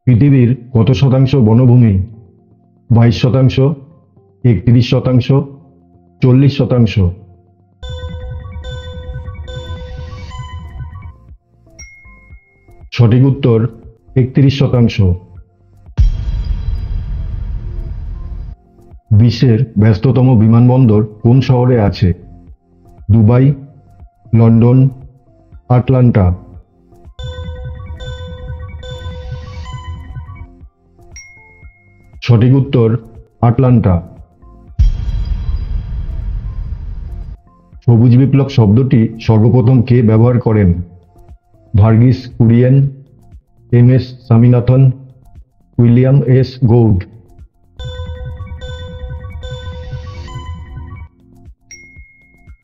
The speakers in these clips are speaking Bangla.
পৃথিবীর কত শতাংশ বনভূমি? 22%, 31%, 40%? সঠিক উত্তর 31%। বিশ্বের ব্যস্ততম বিমানবন্দর কোন শহরে আছে? Dubai, London, Atlanta? সঠিক উত্তর আটলান্টা। সবুজ বিপ্লব শব্দটি সর্বপ্রথম কে ব্যবহার করেন? Verghese Kurien, M S. Swaminathan, William S Gaur?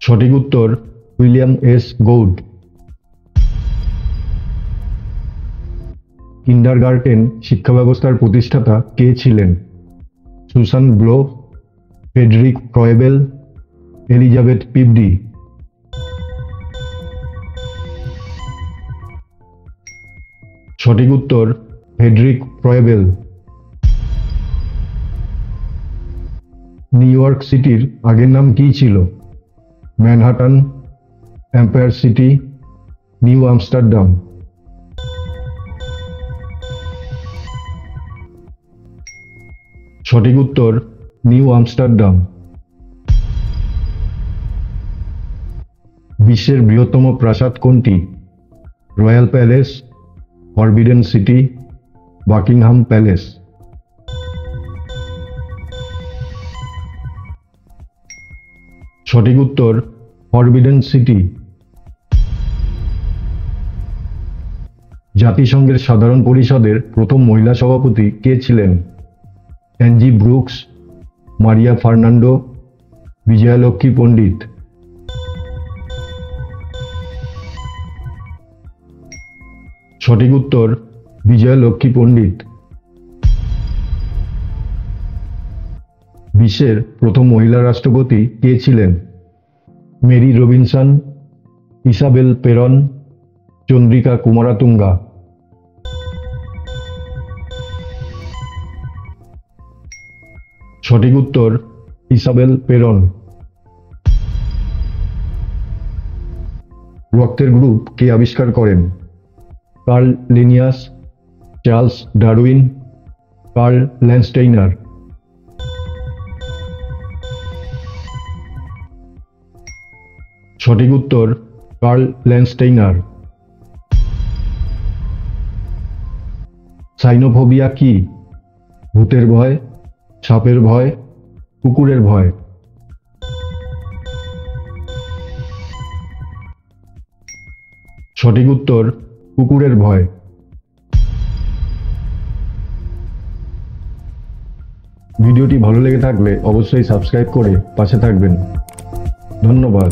সঠিক উত্তর উইলিয়াম এস গৌড। কিন্ডারগার্টেন শিক্ষা ব্যবস্থার প্রতিষ্ঠাতা কে ছিলেন? Susan Blow, Friedrich Froebel, Elizabeth Peabody? সঠিক উত্তর ফ্রেডরিক ফ্রয়েবেল। নিউ ইয়র্ক সিটির আগের নাম কী ছিল? Manhattan, empire city, new Amsterdam? সঠিক উত্তর নিউ আমস্টারডাম। বিশ্বের বৃহত্তম প্রাসাদ কোনটি? Royal palace, forbidden city, Buckingham palace? সঠিক উত্তর ফরবিডেন সিটি। জাতিসংঘের সাধারণ পরিষদের প্রথম মহিলা সভাপতি কে ছিলেন? অ্যাঞ্জি ব্রুকস, মারিয়া ফার্নান্ডো, বিজয়ালক্ষ্মী পণ্ডিত? সঠিক উত্তর বিজয়ালক্ষ্মী পণ্ডিত। বিশ্বের প্রথম মহিলা রাষ্ট্রপতি কে ছিলেন? Mary Robinson, Isabel Peron, Chandrika Kumaratunga? সঠিক উত্তর ইসাবেল পেরন। রক্তের গ্রুপ কে আবিষ্কার করেন? Carl Linnaeus, Charles Darwin, Karl Landsteiner? সঠিক উত্তর কার্ল ল্যান্ডস্টেইনার। সাইনোফোবিয়া কি? ভূতের ভয়, সাপের ভয়, কুকুরের ভয়? সঠিক উত্তর কুকুরের ভয়। ভিডিওটি ভালো লেগে থাকলে অবশ্যই সাবস্ক্রাইব করে পাশে থাকবেন। ধন্যবাদ।